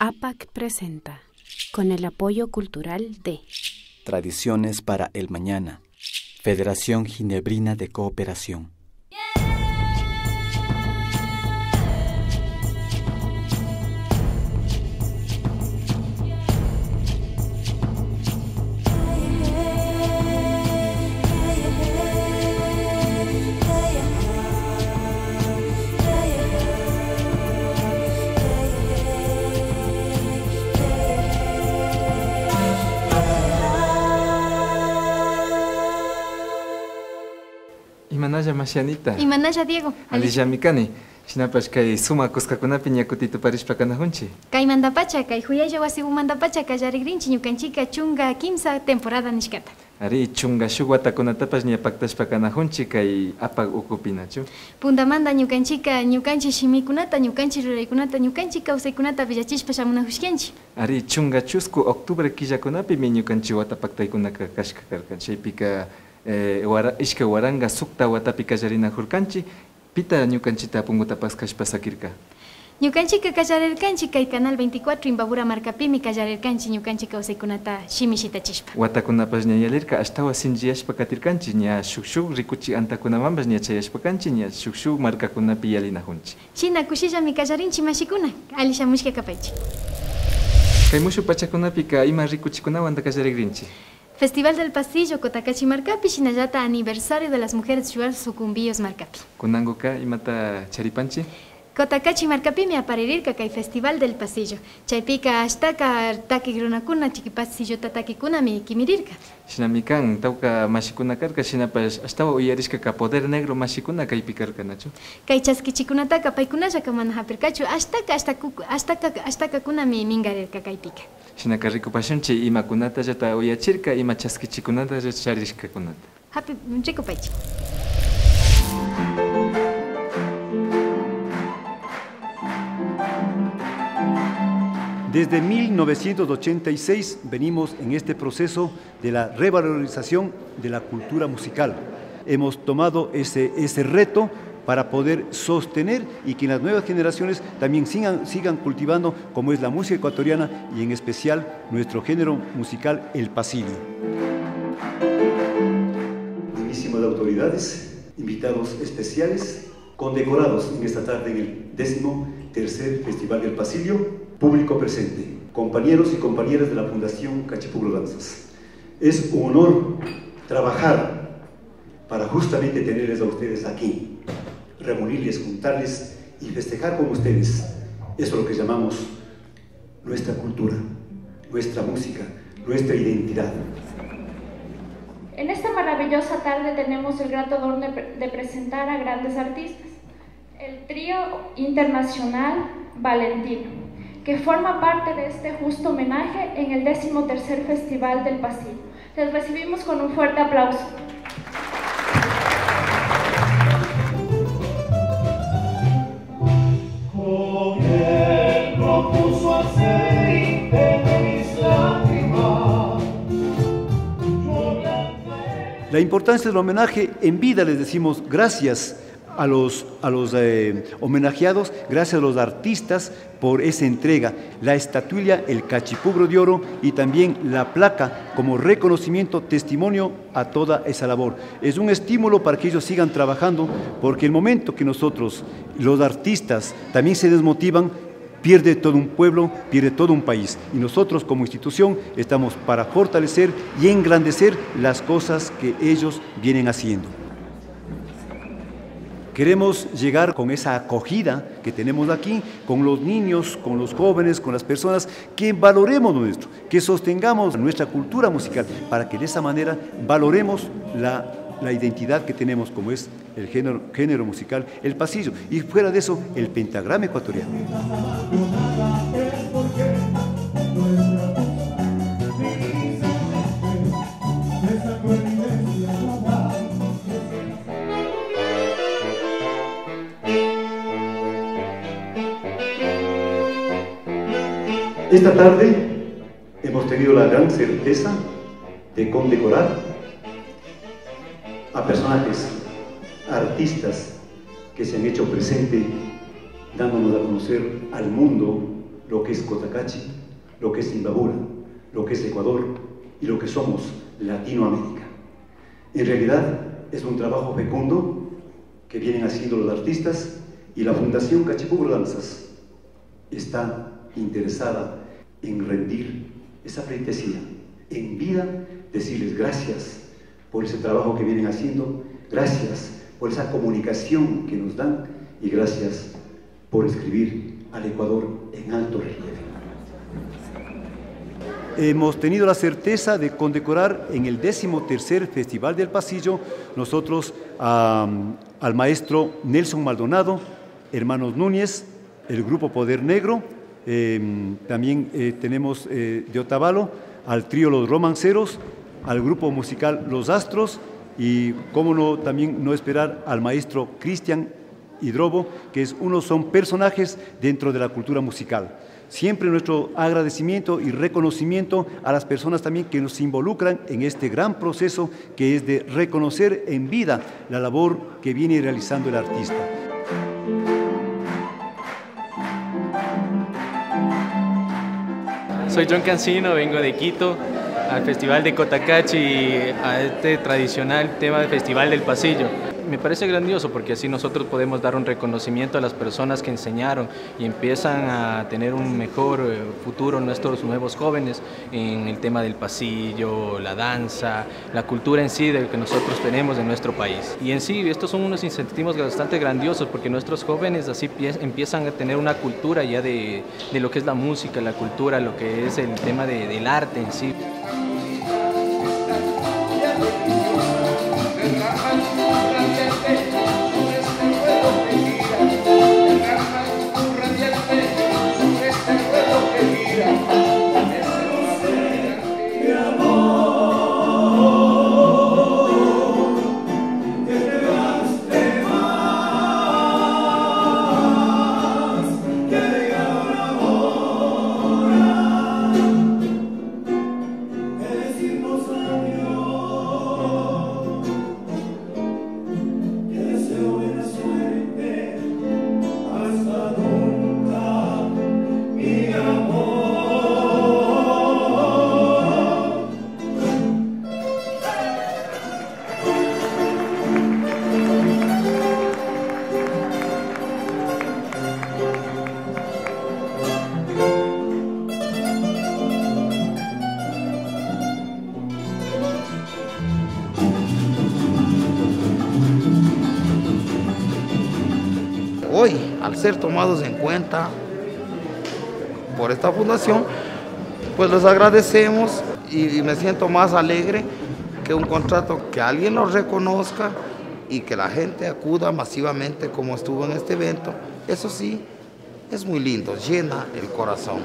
APAC presenta, con el apoyo cultural de Tradiciones para el Mañana, Federación Ginebrina de Cooperación. Imanalla Mashianita. Imanalla Diego. Alillamikani. Shinapash kay suma kusqakunapi ñakuti tuparishpa kanahunchi. Kay mandapacha, kay huyaya wasibu mandapacha kallarigrinchi ñukanchika chunga kimsa temporada nishkata. Ari chunga shuk watakunatapash ñapaktashpa kanahunchi kay APAC ukupinachu. Puntamanta ñukanchik shimikunata, ñukanchik ruraykunata, ñukanchik kawsaykunata villachishpa shamunahushkanchik. Ari chunga chusku octubre killakunapimi ñukanchik watapaktaykunaka kashka karka. Chaypika ishka waranga sukta watapi kallarinajurkanchik, pita ñukanchita pungutapas kashpa sakirka. Ñukanchika kallarirkanchik kay Canal 24 Imbabura markapimi kallarirkanchik ñukanchik kawsaykunata shimishitachishpa. Watakunapas ñayalirka ashtawa sinchiyashpa katirkanchik, ña shuk rikuchi antakunamanpas ña chayashpakanchik, ña shuk markakunapi yalinajunchik. China kushillami kallarinchik mashikuna, alishamushka kapaychik. Kay mushu pachakunapika ima rikuchikunawan kallarigrinchik. Festival del Pasillo, Cotacachi Marcapi, Shinayata, aniversario de las mujeres Shuar Sucumbíos Marcapi. Kunangoka, imata charipanchi? Cotacachi Marcapi me aparerirka kay Festival del Pasillo. Chaypika ashtaka taki grunakuna chikipasillo tataki kunami kimirirka. Shinamikan, tauka mashikuna karka, shinapas ashtawa uyarishka ka poder negro mashikuna kay pikarka nachu. Kay chaskichikunataka paykunashaka mana hapirkachu, ashtaka kunami mingarirka kaypika. Shinaka rikupashunchi imakunata jata uyachirka, ima chaskichikunata jata charishka kunata. Hapi rikupaychi. Desde 1986 venimos en este proceso de la revalorización de la cultura musical. Hemos tomado ese reto para poder sostener y que las nuevas generaciones también sigan cultivando como es la música ecuatoriana y en especial nuestro género musical, el pasillo. Dignísimas autoridades, invitados especiales, condecorados en esta tarde en el 13º Festival del Pasillo, público presente, compañeros y compañeras de la Fundación Cachipoglo Danzas. Es un honor trabajar para justamente tenerles a ustedes aquí, reunirles, juntarles y festejar con ustedes. Eso es lo que llamamos nuestra cultura, nuestra música, nuestra identidad. En esta maravillosa tarde tenemos el grato honor de presentar a grandes artistas. El trío internacional Valentino, que forma parte de este justo homenaje en el 13º Festival del Pasillo. Les recibimos con un fuerte aplauso. Con él propuso aceite de mis lágrimas. La importancia del homenaje en vida, les decimos gracias a los homenajeados, gracias a los artistas por esa entrega, la estatuilla, el cachipugro de oro y también la placa como reconocimiento, testimonio a toda esa labor. Es un estímulo para que ellos sigan trabajando, porque el momento que nosotros, los artistas, también se desmotivan, pierde todo un pueblo, pierde todo un país. Y nosotros como institución estamos para fortalecer y engrandecer las cosas que ellos vienen haciendo. Queremos llegar con esa acogida que tenemos aquí, con los niños, con los jóvenes, con las personas, que valoremos nuestro, que sostengamos nuestra cultura musical, para que de esa manera valoremos la identidad que tenemos, como es el género musical, el pasillo, y fuera de eso, el pentagrama ecuatoriano. Esta tarde hemos tenido la gran certeza de condecorar a personajes, a artistas que se han hecho presente, dándonos a conocer al mundo lo que es Cotacachi, lo que es Imbabura, lo que es Ecuador y lo que somos Latinoamérica. En realidad es un trabajo fecundo que vienen haciendo los artistas, y la Fundación Cachipugro Danzas está interesada en rendir esa pleitesía en vida, decirles gracias por ese trabajo que vienen haciendo, gracias por esa comunicación que nos dan y gracias por escribir al Ecuador en alto relieve. Hemos tenido la certeza de condecorar en el 13º Festival del Pasillo nosotros al maestro Nelson Maldonado, Hermanos Núñez, el grupo Poder Negro, también tenemos de Otavalo al trío Los Romanceros, al grupo musical Los Astros y, cómo no, también no esperar al maestro Cristian Hidrobo, que son personajes dentro de la cultura musical. Siempre nuestro agradecimiento y reconocimiento a las personas también que nos involucran en este gran proceso que es de reconocer en vida la labor que viene realizando el artista. Soy John Cancino, vengo de Quito al Festival de Cotacachi, a este tradicional tema del Festival del Pasillo. Me parece grandioso porque así nosotros podemos dar un reconocimiento a las personas que enseñaron y empiezan a tener un mejor futuro nuestros nuevos jóvenes en el tema del pasillo, la danza, la cultura en sí del que nosotros tenemos en nuestro país. Y en sí estos son unos incentivos bastante grandiosos porque nuestros jóvenes así empiezan a tener una cultura ya de lo que es la música, la cultura, lo que es el tema del arte en sí. Hoy, al ser tomados en cuenta por esta fundación, pues les agradecemos y me siento más alegre que un contrato, que alguien nos reconozca y que la gente acuda masivamente como estuvo en este evento. Eso sí, es muy lindo, llena el corazón.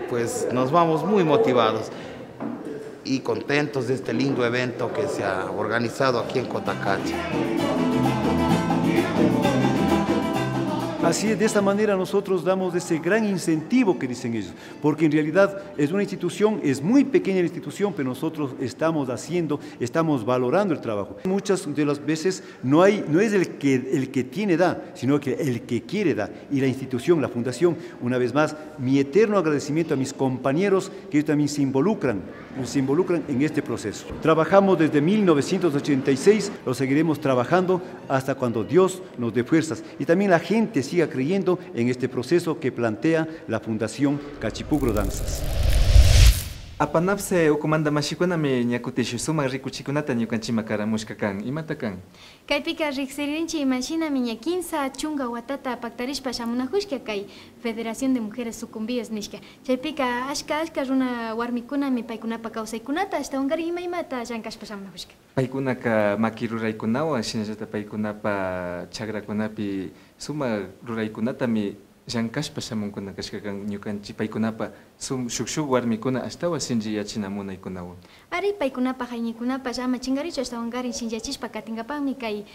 Pues nos vamos muy motivados y contentos de este lindo evento que se ha organizado aquí en Cotacachi. Así es, de esta manera nosotros damos ese gran incentivo que dicen ellos, porque en realidad es una institución, es muy pequeña la institución, pero nosotros estamos valorando el trabajo. Muchas de las veces no es el que tiene da, sino que el que quiere da. Y la institución, la fundación, una vez más, mi eterno agradecimiento a mis compañeros que ellos también se involucran en este proceso. Trabajamos desde 1986, lo seguiremos trabajando hasta cuando Dios nos dé fuerzas. Y también la gente siga creyendo en este proceso que plantea la Fundación Cachipugro Danzas. Apanapse ukumanda mashikunami ñakutishu sumak rikuchikunata ñukanchima karamushka kan. Imata kan? Kaypika riqsiririnchik imashinami ña 15 chunga watata paktarishpa shamunajushka kay Federación de Mujeres Sucumbíes nishka. Chaypika ashka runa warmikunami paykunapa kawsaykunata ashtawankarin imaymata llankashpa shamunajushka. Paykunaka maki ruraykunawan shinallata paykunapa chakrakunapi sumak ruraykunatami llankashpa shamunkuna kashkakan ñukanchik paykunapa shuk warmikuna ashtawa shinchiyachinamunaykunawan. Ari paykunapa hayñikunapa llama chingarichu ashtawankarin shinchachishpa katinkapanmi kay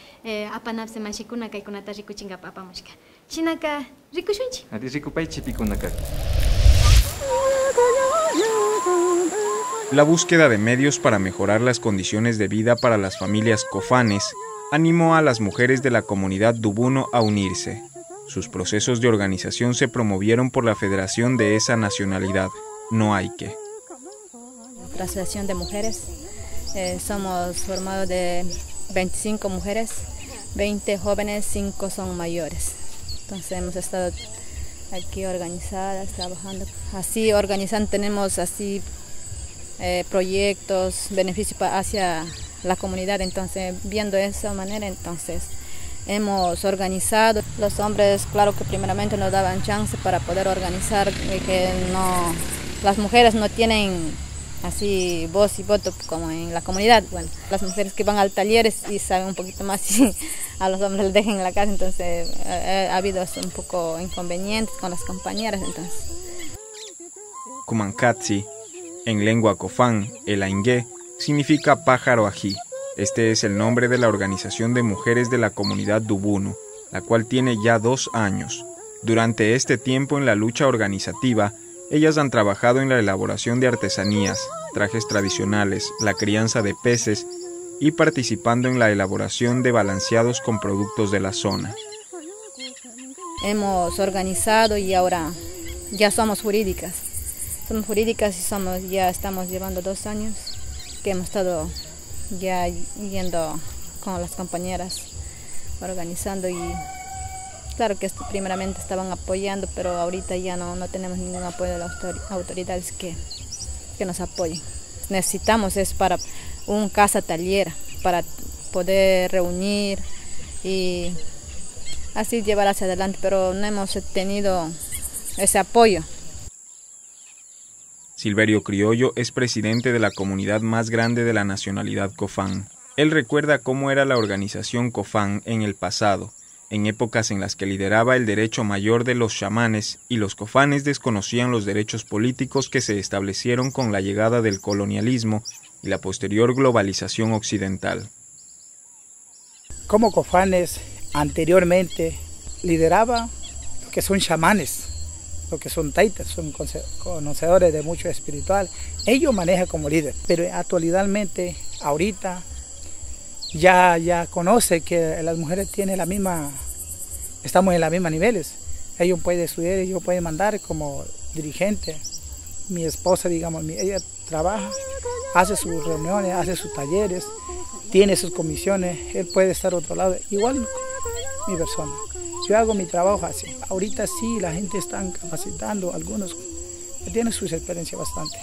apanapse mashikuna kaykunata rikuchinkapa apamushka. Shinaka rikushunchik. Ari rikupaychik pikunaka. La búsqueda de medios para mejorar las condiciones de vida para las familias cofanes animó a las mujeres de la comunidad Dubuno a unirse. Sus procesos de organización se promovieron por la federación de esa nacionalidad, Noaike. La Asociación de Mujeres, somos formados de 25 mujeres, 20 jóvenes, 5 son mayores. Entonces hemos estado aquí organizadas, trabajando. Así organizando, tenemos así proyectos, beneficios hacia la comunidad. Entonces, viendo de esa manera, entonces hemos organizado. Los hombres, claro que primeramente nos daban chance para poder organizar, que no, las mujeres no tienen así voz y voto como en la comunidad. Bueno, las mujeres que van al talleres y saben un poquito más y a los hombres les dejan en la casa, entonces ha habido un poco inconvenientes con las compañeras. Entonces, Kumankatsi, en lengua cofán, el aingué, significa pájaro ají. Este es el nombre de la organización de mujeres de la comunidad Dubunu, la cual tiene ya 2 años. Durante este tiempo en la lucha organizativa, ellas han trabajado en la elaboración de artesanías, trajes tradicionales, la crianza de peces y participando en la elaboración de balanceados con productos de la zona. Hemos organizado y ahora ya somos jurídicas. Somos jurídicas y ya estamos llevando 2 años que hemos estado ya yendo con las compañeras organizando, y claro que primeramente estaban apoyando, pero ahorita ya no tenemos ningún apoyo de las autoridades que nos apoyen. Necesitamos es para un casa taller, para poder reunir y así llevar hacia adelante, pero no hemos tenido ese apoyo. Silverio Criollo es presidente de la comunidad más grande de la nacionalidad cofán. Él recuerda cómo era la organización cofán en el pasado, en épocas en las que lideraba el derecho mayor de los chamanes y los cofanes desconocían los derechos políticos que se establecieron con la llegada del colonialismo y la posterior globalización occidental. Como cofanes anteriormente lideraba lo que son chamanes, lo que son taitas, son conocedores de mucho espiritual. Ellos manejan como líder, pero actualmente, ahorita, ya conoce que las mujeres tienen la misma, estamos en los mismos niveles. Ellos pueden estudiar, ellos pueden mandar como dirigente. Mi esposa, digamos, ella trabaja, hace sus reuniones, hace sus talleres, tiene sus comisiones, él puede estar a otro lado, igual mi persona. Yo hago mi trabajo así. Ahorita sí, la gente está capacitando, algunos tienen su experiencia bastante.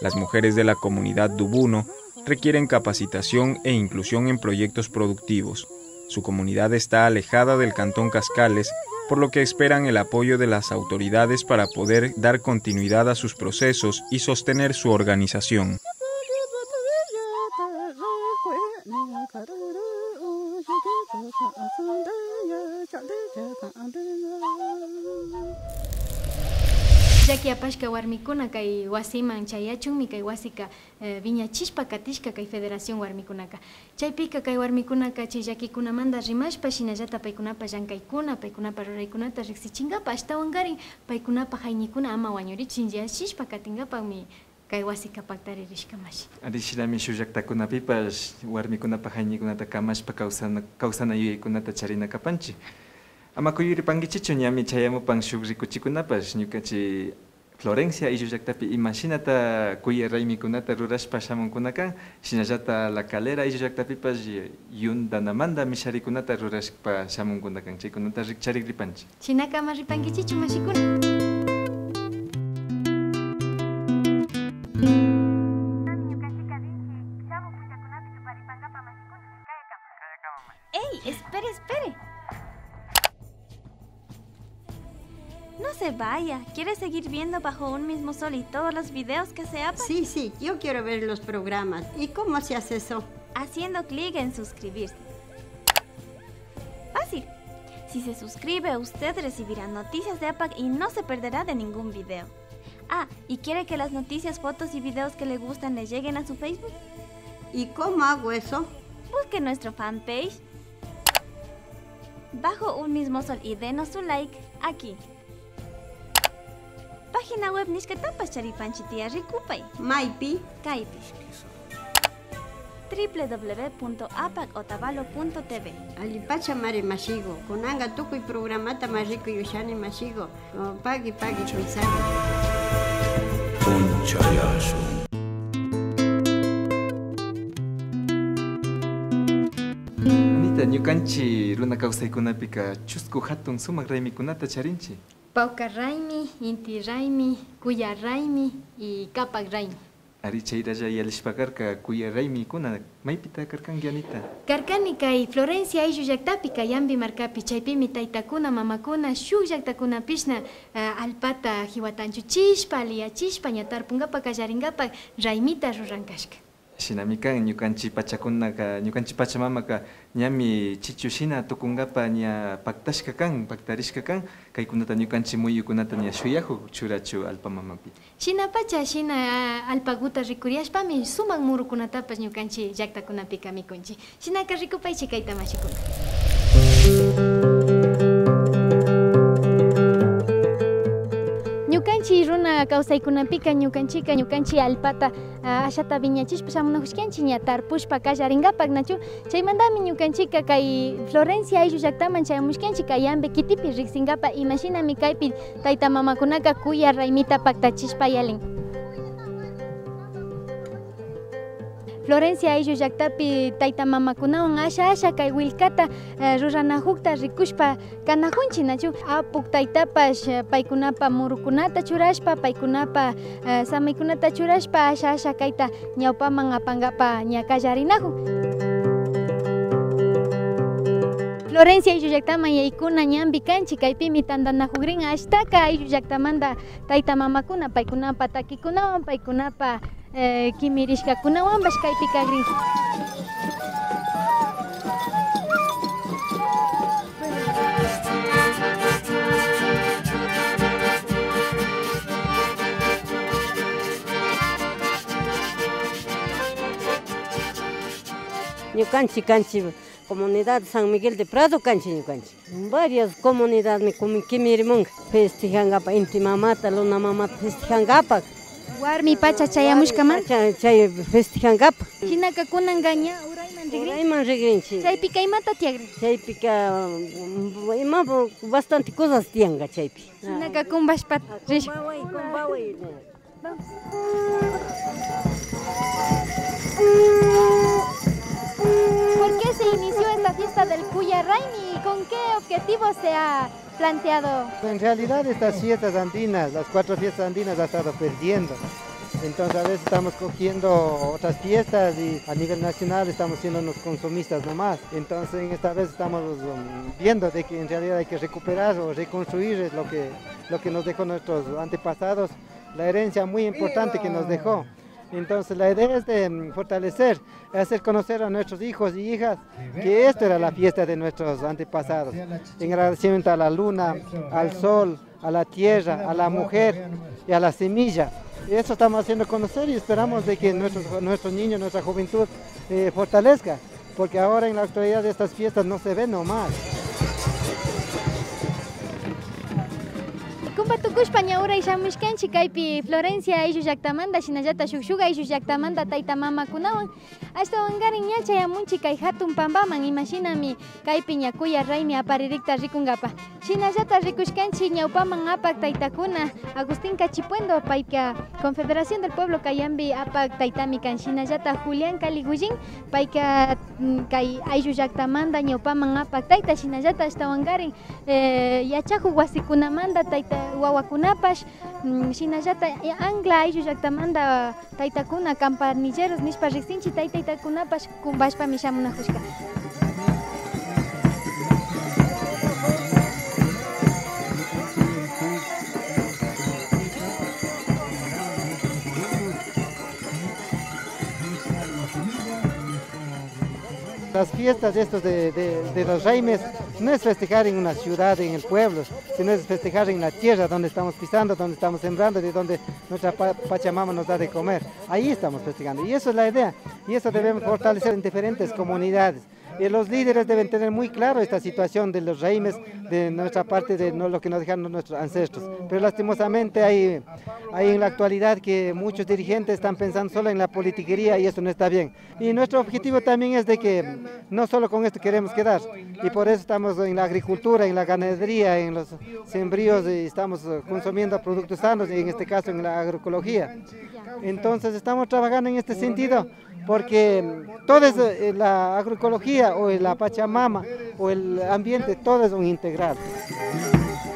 Las mujeres de la comunidad Dubunu requieren capacitación e inclusión en proyectos productivos. Su comunidad está alejada del cantón Cascales, por lo que esperan el apoyo de las autoridades para poder dar continuidad a sus procesos y sostener su organización. Yaki apashka warmikuna kay wasiman chayachunmi kay wasika viñachishpa katishka kay Federación Warmikunaka. Chaypika kay warmikunaka chay llakikunamanta rimashpa shinallata paykunapa llankaykuna, paykunapa ruraykunata riqsichinkapa ashtawankarin paykunapa hayñikuna ama wañurichin llashishpa katinkapanmi kay wasika paktaririshkamashi. Arishirami shuk llaqtakunapipas warmikunapa hayñikunata kamashpa kawsana yuyaykunata charinakapanchik. Ama kuyuripankichichu ñami chayamupan shuk rikuchikunapas ñukachi Florencia y llaqtapi imashinata kuya raymikunata rurashpa shamunkunakan shinallata La Calera y llaqtapipas yundanamanta misharikunata rurashpa shamunkunakan chaykunata charirripanchik. Chinakama ripankichichu mashikuna. ¡Ey! Espere. No se vaya. ¿Quiere seguir viendo Bajo un mismo sol y todos los videos que se hagan? Sí, yo quiero ver los programas. ¿Y cómo se hace eso? Haciendo clic en suscribirse. Fácil. Si se suscribe, usted recibirá noticias de APAC y no se perderá de ningún video. Ah, ¿y quiere que las noticias, fotos y videos que le gustan le lleguen a su Facebook? ¿Y cómo hago eso? Busque nuestro fanpage Bajo un mismo sol y denos su like aquí. Página web Nishkatapas Charipanchitia Rikupay. Maipi. Kaipi. www.apacotavalo.tv. Alipacha mare masigo, kunanga tukuy programata mariko yushani masigo, pagi chuisani. Anita, ñukanchi runa kawsaykunapika chusku hatun sumak raymikunata charinchi. Pauka raymi, inti raymi, kuya raymi y kapak raymi. Ari chayralla yalishpakarka kuya raymikuna maypita karkanki Anita? Karkani kay Florencia ayllu llaqtapi kay Ambi markapi chaypimi taytakuna mamakuna shuk llaqtakunapishna alpata hiwatanchuchishpa aliyachishpa ña tarpungapak kallaringapak raymita rurankashka. Shinami kan ñukanchi pachakunaka, ñukanchi pachamamaka ñami chichushina tukungapa ña paktashka kan, paktarishka kan, kaykunata ñukanchi muyukunata ña shuyahu churachu alpamamapi. Shina pacha shina alpaguta rikuriashpami sumak murukunatapas ñukanchi llaqtakunapika mikunchi. Shinaka rikupaychi kayta mashikuna. Ñukanchi runa kawsaykunapika ñukanchi alpata ashata viñachishpa shamunajushkanchi ña tarpushpa kallaringapak nachu chaymantami ñukanchika kay Florencia ayllu llaqtaman chayamushkanchi kay Ambi kitipi riksingapa imashinami kaypi tayta mamakunaka kuya raymita paktachishpa yalin. Florencia ayllu llaqtapi tayta mamakunawan asha kay willkata ruranahukta rikushpa kanajunchi nachu apuk taytapash paykunapa murukunata churashpa paykunapa samaykunata churashpa asha kayta ñawpaman apangapa ña kallarinajun. Florencia ayllu llaqtaman yaykuna ñambi kanchi kaypimi tantanajukrin ashtaka ayllu llaqtamanta tayta mamakuna paykunapa takikunawan paykunapa kimirishkakunawanpash kaypi kagrin. Ñukanchi kanchi comunidad San Miguel de Prado kanchi ñukanchi. Varias comunidades me kimirimunga festejangapa inti mamata, luna mamata festejangapa. Warmi pacha chayamushkaman chay festejangapa. Hinaka kunanga ña urayman rigrinchi. Chaypi kaymata tiagrin. Chaypika ima bastante cosas tianga chaypi. Hinaka kumbashpat rish. ¿Por qué se inició esta fiesta del Kuya Raymi y con qué objetivo se ha planteado? En realidad estas fiestas andinas, las 4 fiestas andinas, ha estado perdiendo. Entonces a veces estamos cogiendo otras fiestas y a nivel nacional estamos siendo unos consumistas nomás. Entonces esta vez estamos viendo de que en realidad hay que recuperar o reconstruir lo que nos dejó nuestros antepasados, la herencia muy importante que nos dejó. Entonces la idea es de fortalecer, hacer conocer a nuestros hijos y hijas que esto era la fiesta de nuestros antepasados, en agradecimiento a la luna, al sol, a la tierra, a la mujer y a la semilla. Eso estamos haciendo conocer y esperamos de que nuestros niños, nuestra juventud fortalezca, porque ahora en la actualidad de estas fiestas no se ven nomás. Kumpatukushpa ñawra ishamushkanchi kaypi Florencia ayllu llaqtamanta shinallata shukshuga ayllu llaqtamanta tayta mamakunawan ashtawankarin ña chayamunchi kay hatun pampaman imashinami kaypi ña Kuya Raymi aparirikta rikungapa. Shinallata rikushkanchi ñawpaman apak taytakuna Agustín Cachipuendo payka Confederación del Pueblo kay Ambi apak taytami kan shinallata Julián Caligullin payka kay ayllu llaqtamanta ñawpaman apak tayta shinallata ashtawankarin yachaku wasikunamanta tayta wawakunapash shinallata angla ayllu llaqtamanta taytakuna campanilleros nishpa riqsinchi taytakunapash kumbashpami shamunajushka. Las fiestas de los Raymes no es festejar en una ciudad, en el pueblo, sino es festejar en la tierra donde estamos pisando, donde estamos sembrando, de donde nuestra Pachamama nos da de comer. Ahí estamos festejando y eso es la idea y eso debemos fortalecer en diferentes comunidades. los líderes deben tener muy claro esta situación de los reimes, de nuestra parte, de lo que nos dejaron nuestros ancestros. Pero lastimosamente hay en la actualidad que muchos dirigentes están pensando solo en la politiquería y eso no está bien. Y nuestro objetivo también es de que no solo con esto queremos quedar, y por eso estamos en la agricultura, en la ganadería, en los sembríos, y estamos consumiendo productos sanos, y en este caso en la agroecología. Entonces estamos trabajando en este sentido, porque todo es la agroecología o la Pachamama o el ambiente, todo es un integral.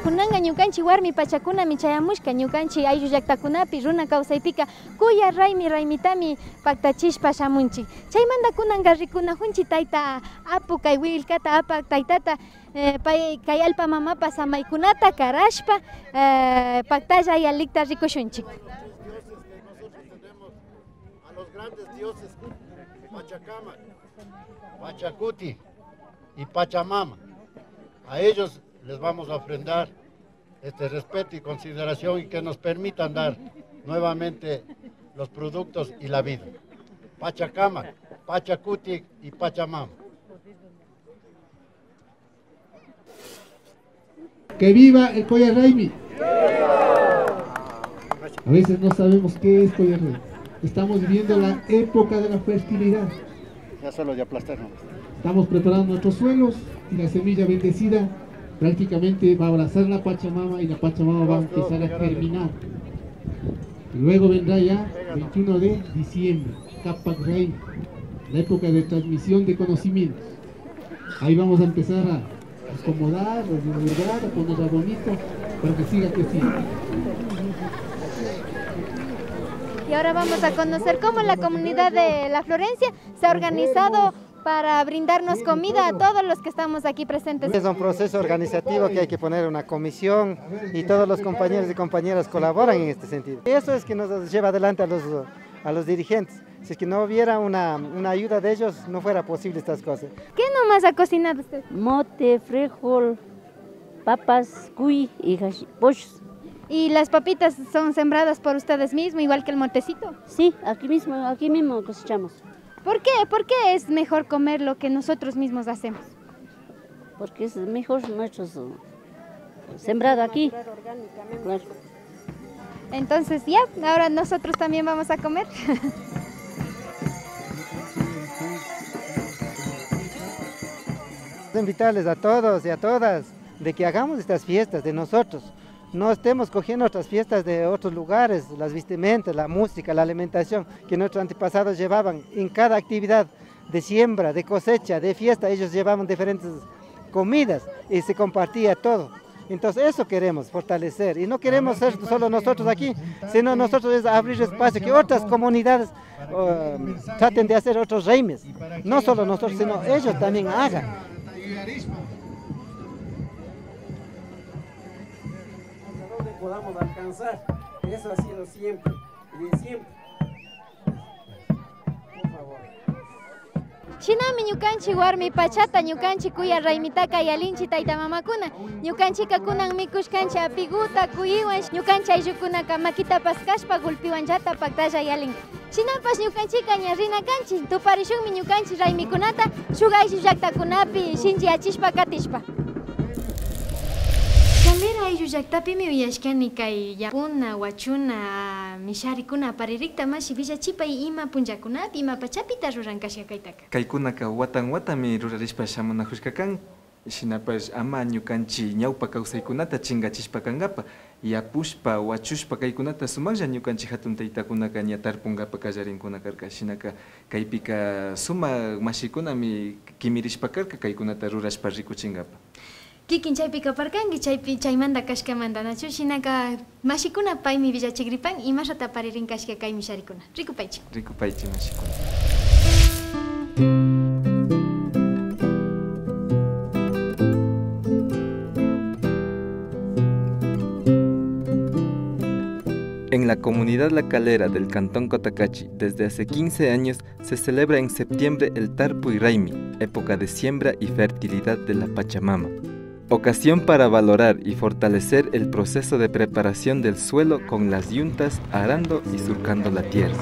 Kunanga ñukanchi warmi pachakuna michayamushka ñukanchi ayllu llaqtakunapi runa kawsaypika kuya raymitami paktachishpa shamunchik. Chaymanta kunanga rikunajunchi tayta apu kay willkata apak taytata pay kay alpa mamapa samaykunata karashpa paktalla yalikta rikushunchik. A los grandes dioses Pachacamac, Pachacuti y Pachamama, a ellos les vamos a ofrendar este respeto y consideración y que nos permitan dar nuevamente los productos y la vida. Pachacamac, Pachacuti y Pachamama. ¡Que viva el Coya Raimi! A veces no sabemos qué es Coya Raimi. Estamos viviendo la época de la fertilidad. Ya solo de aplastar. Estamos preparando nuestros suelos y la semilla bendecida prácticamente va a abrazar la Pachamama y la Pachamama va a empezar a germinar. Y luego vendrá ya 21 de diciembre, Capac Raimi, la época de transmisión de conocimientos. Ahí vamos a empezar a acomodar, a divulgar, a ponerla bonito para que siga creciendo. Y ahora vamos a conocer cómo la comunidad de La Florencia se ha organizado para brindarnos comida a todos los que estamos aquí presentes. Es un proceso organizativo que hay que poner una comisión y todos los compañeros y compañeras colaboran en este sentido. Eso es que nos lleva adelante a los dirigentes. Si es que no hubiera una ayuda de ellos, no fuera posible estas cosas. ¿Qué nomás ha cocinado usted? Mote, frijol, papas, cuy y pollos. ¿Y las papitas son sembradas por ustedes mismos, igual que el motecito? Sí, aquí mismo cosechamos. ¿Por qué? ¿Por qué es mejor comer lo que nosotros mismos hacemos? Porque es mejor nuestro sembrado aquí. Claro. Entonces ya, ahora nosotros también vamos a comer. Invitarles a todos y a todas de que hagamos estas fiestas de nosotros. No estemos cogiendo otras fiestas de otros lugares, las vestimentas, la música, la alimentación que nuestros antepasados llevaban en cada actividad de siembra, de cosecha, de fiesta. Ellos llevaban diferentes comidas y se compartía todo. Entonces eso queremos fortalecer y no queremos ser solo nosotros aquí, sino nosotros es abrir espacio que otras comunidades traten de hacer otros reimes. No solo nosotros, sino ellos también hagan. Podamos alcanzar, eso ha sido siempre y de siempre. Por favor. Shinami ñukanchi warmi pachata ñukanchi kuya raymitaka yalinchi taytamamakuna ñukanchika kunan mikushkanchi apiguta kuyiwan ñukanchi ayllukunaka makita paskashpa gulpiwanchata paktalla yalin. Shinapas ñukanchika ña rina kanchi tuparishunmi ñukanchi raymikunata shuk ayllu llaqtakunapi shinchi achishpa katishpa. Kamera ayllu llaqtapimi uyashkani kay yapuna, wachuna, misharikuna paririkta mashi villachipay ima punllakunapi ima pachapita ruran kashka kaytaka. Kaykunaka watan-watami rurarishpa shamunajushka kan, shinapash ama ñukanchi ñawpa kawsaykunata chingachishpa kankapa, yapushpa, wachushpa kaykunata sumaqlla ñukanchi hatun taytakunaka ña tarpungapa kallarinkuna karka, shinaka kaypika sumaq mashikunami kimirishpa karka kaykunata rurashpa rikuchinkapa. Kikin chaypi kaparkanki chaypi chaymanta kashkamanta nachu shinaka mashikuna paymi villachikripan imashata paririn kashka kay misharikuna. Rikupaychik. Rikupaychik mashikuna. En la comunidad La Calera del cantón Cotacachi, desde hace 15 años se celebra en septiembre el Tarpuy Raimi, época de siembra y fertilidad de la Pachamama. Ocasión para valorar y fortalecer el proceso de preparación del suelo con las yuntas arando y surcando la tierra.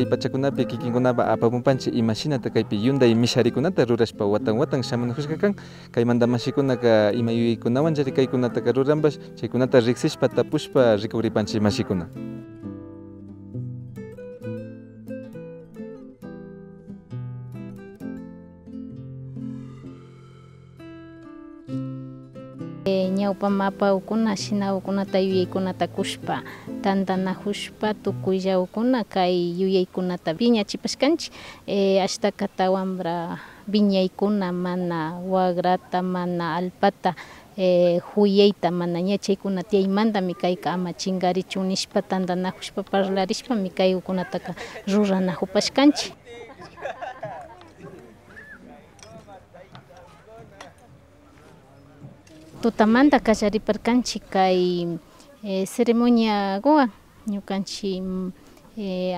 kay pachakunapi kikinkunapa apamunpanchik imashinata kaypi yunday misharikunata rurashpa watan shamunajushka kan kaymanta mashikunaka ima yuyaykunawan kaykunataka ruranpash chaykunata riksishpa tapushpa rikuripanchik mashikuna. Ñawpa mapawkuna shinawkunata yuyaykunata kushpa tantanajushpa tukuylawkuna kay yuyaykunata piñachipashkanchik ashta kata wambra viñaykuna mana wagrata mana alpata huyayta mana ña chaykuna tiyaymantami kayka ama chinkarichun nishpa tantanajushpa parlarishpami kaykunataka ruranajupashkanchik. Tutamanta kallariparkanchik kay ceremoniakuwan ñukanchik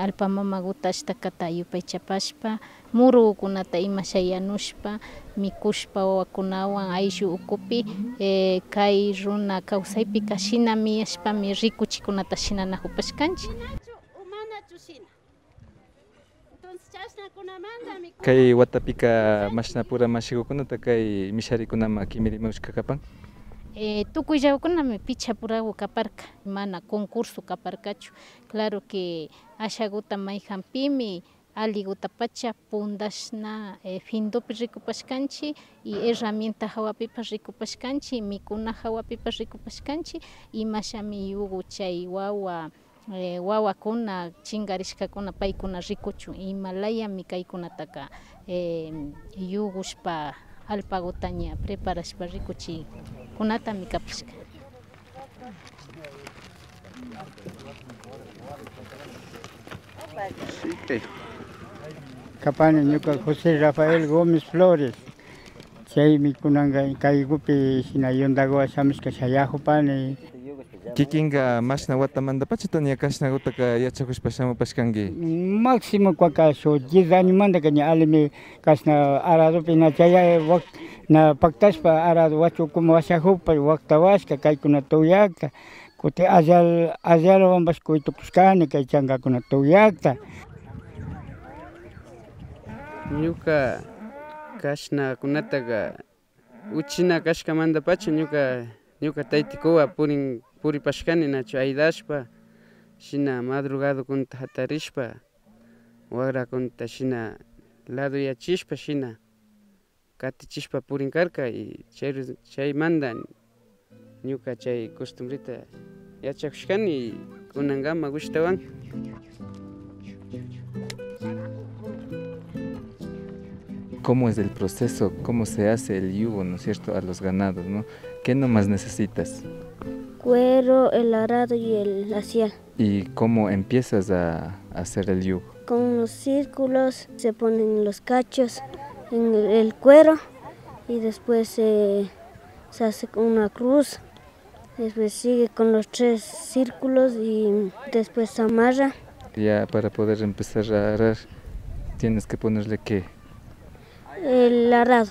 alpa mamakuta ashtakata yupaychapashpa murukunata imasha yanushpa mikushpa wawakunawan ayllu ukupi kay runa kawsaypika shinami ashpami rikuchikunata shinanakupashkanchik. Kay watapika mashnapura mashikukunata kay misharikunama kimirimushka kapan? Tukuylawkunami pichapuraku kaparka mana concurso kaparkachu claro que ashakuta mayjampimi allikutapacha pundashna findopi rikupashkanchik y herramienta hawapipas rikupashkanchik mikuna hawapipas rikupashkanchik imashami yugu chay wawakuna chinkarishkakuna paykuna rikuchun imalayami kaykunataka yugushpa alpakuta ña preparashpa rikuchikunatami kapashka. Kapani ñuka José Rafael Gómez Flores chaymi kunanka kaykupi shina yuntakuwa shamushka shayakupani. Kikinka mashna watamantapacha tania kashnakutaka yachakushpa shamupashkanki. Máximo kwakasho 10 añomantaka ña alimi kashna aradopi na chaya na paktashpa arado wachukuman washajupa waktawashka kaykuna tuyakta kutin allalawanpash kuytupushkani kay chankakuna tuyakta. Ñuka kashnakunataka uchina kashkamantapacha ñuka taytikuwa puripashkani nachu aydashpa shina madrugadokunata hatarishpa wakrakunata shina lado yachishpa shina katichishpa purinkarka y chaymanta ñuka chay costumbrita yachakushkani y kunankama gushtawan. ¿Cómo es el proceso? ¿Cómo se hace el yugo, ¿no es cierto?, a los ganados, ¿no? ¿Qué nomás necesitas? Cuero, el arado y el lacial. ¿Y cómo empiezas a hacer el yugo? Con unos círculos se ponen los cachos en el cuero y después se hace una cruz. Después sigue con los 3 círculos y después se amarra. Ya para poder empezar a arar, ¿tienes que ponerle qué? El arado.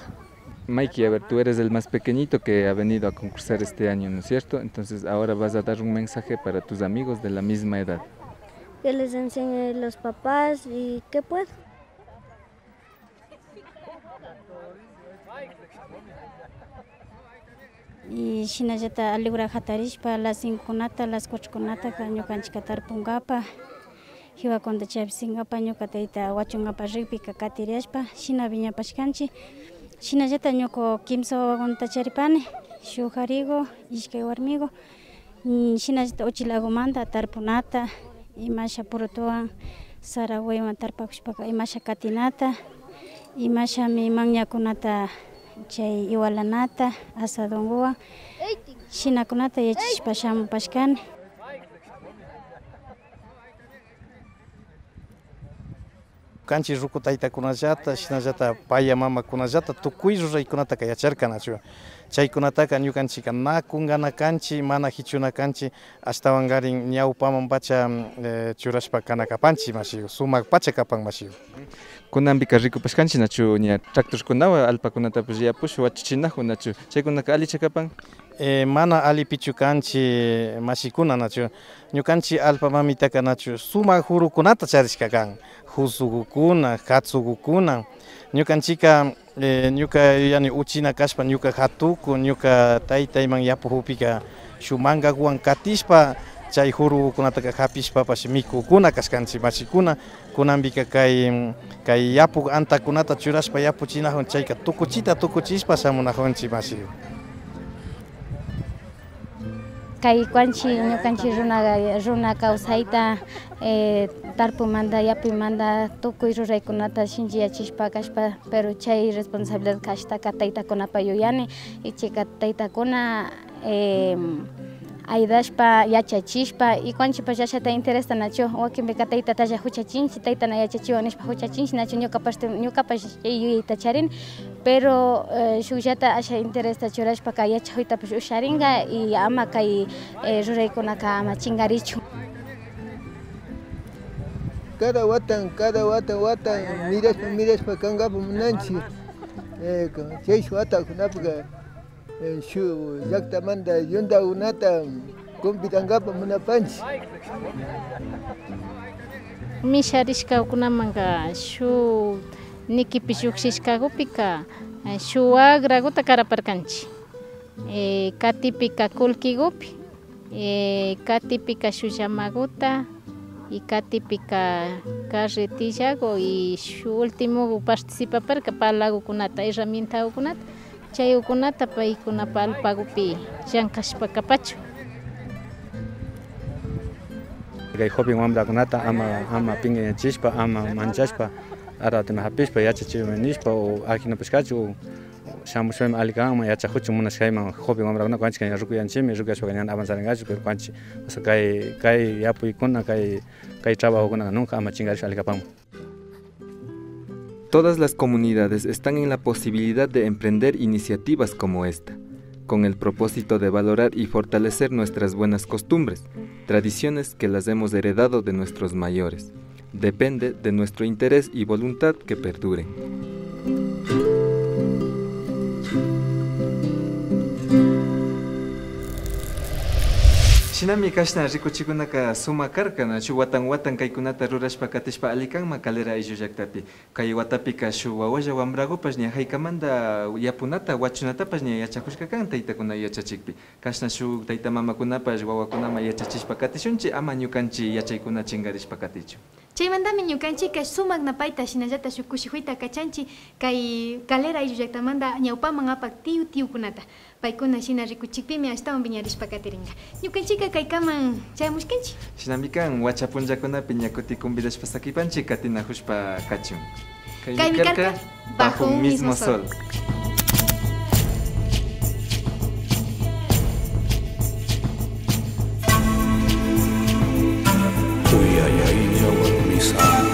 Mikey, a ver, tú eres el más pequeñito que ha venido a concursar este año, ¿no es cierto? Entonces ahora vas a dar un mensaje para tus amigos de la misma edad. Que les enseñe los papás y que puedo. Y shinallata aligura hatarishpa las 5 las 4 ñukanchik tarpungapa hiwakunta chaypisinkapak ñuka tayta wachunkapak rikpika katirashpa shina viñapashkanchik shinallata ñuka kimsa wawakunata charipani shuk harigo ishkay warmigo shinallata uchilagumanta tarpunata imasha purutuwan sarawaywan tarpakushpaka imasha katinata imashami mañakunata chay iwalanata asadonguwan shinakunata yachashpa shamupashkani. Kanchi ruku taytakunallata shinallata paya mamakunallata tukuy ruraykunataka yacharka nachu chaykunataka ñukanchik nakungana kanchi mana hichuna kanchi ashtawankarin ñawpamanpacha churashpa kana kapanchik mashiku sumak pacha kapan mashiku. Kunanpika rikupashkanchik nachu ña tractorkunawan alpakunatapish yapush wachuchinajun nachu chaykunaka alicha kapan? Mana alipichu kanchi mashikuna nachu ñukanchik alpa mamitaka nachu sumak hurukunata charishka kan Jusugukuna, Hatsugukuna. Ñukanchika ñuka yani uchina kashpa ñuka hatuku ñuka taytayman yapuhupika shumangawan katishpa chay hurukunataka hapishpa pashi mikukuna kaskanchik mashikuna kunanpika kay yapu antakunata churashpa yapuchinahun chayka tukuchishpa shamunahunchik mashi. Kay ñukanchik runa kawsayta tarpumanta yapimanta tukuy ruraykunata shinchiyachishpa kashpa pero chay responsabilidad kashtaka taytakunapa yuyani y chayka taytakuna aydashpa yachachishpa y kuanchikpa llashata interesta nachu wakinpika taytatalla huchachinchik taytana yachachiwan nishpa huchachinchik nachu ñukapash yuyayta charin pero shukllata asha interesta churashpaka yachakuytapish usharinga y ama kay ruraykunaka ama chingarichu. Cada watan mirashpa kankapa munanchik chay watakunapaka shu llaqtamanta yuntakunata compitankapa munapanchik. Misharishkakunamanka shu nikipi llukshishkakupika shu wagrakuta karaparkanchik katipika kullkikupi katipika shu llamakuta y katipika carretillago y shu ultimo participaparka palagukunata herramientakunata chayukunata paykunapa alpagupi llankashpakapachu. Kay joven wambrakunata ama pingañachishpa ama manchashpa aratima hapishpa yachachiwan nishpa o ajinapishkachu shamushpayman alikanman yachakuchun munashkayman joven wambrakunaka kuanchik rukuyanchimi rukuyashpaka ña avanzaringachu pero kuanchik kay yapuykuna kay trabajokuna nunca ama chingarish alikapanman. Todas las comunidades están en la posibilidad de emprender iniciativas como esta, con el propósito de valorar y fortalecer nuestras buenas costumbres, tradiciones que las hemos heredado de nuestros mayores. Depende de nuestro interés y voluntad que perduren. Shinami kashna rikuchikunaka suma karkana shu watan kaykunata rurashpa katishpa alikanma kalera ayllu llaktapi kay watapika shu wawalla wambrakupash ña haykamanta yapunata wachunatapash ña yachakushka kan taytakuna yachachikpi kashna shu tayta mamakunapash wawakunama yachachishpa katishunchi ama ñukanchi yachaykuna chingarishpa katichu. Chaymantami ñukanchika sumakna payta shinallata shuk kushikuyta kachanchi kay kalera ayllu llaktamanta ñawpaman apak tiyukunata paykuna shina rikuchikpimi ashtawan viñarishpa katiringa ñukanchika kaykaman chaymushkanchi. Shinami kan wachapunllakunapi ña kuti convidashpa sakipanchik katinahushpa kachun. Kaymi karka bajo un mismo sol. Uyayaylla warmisa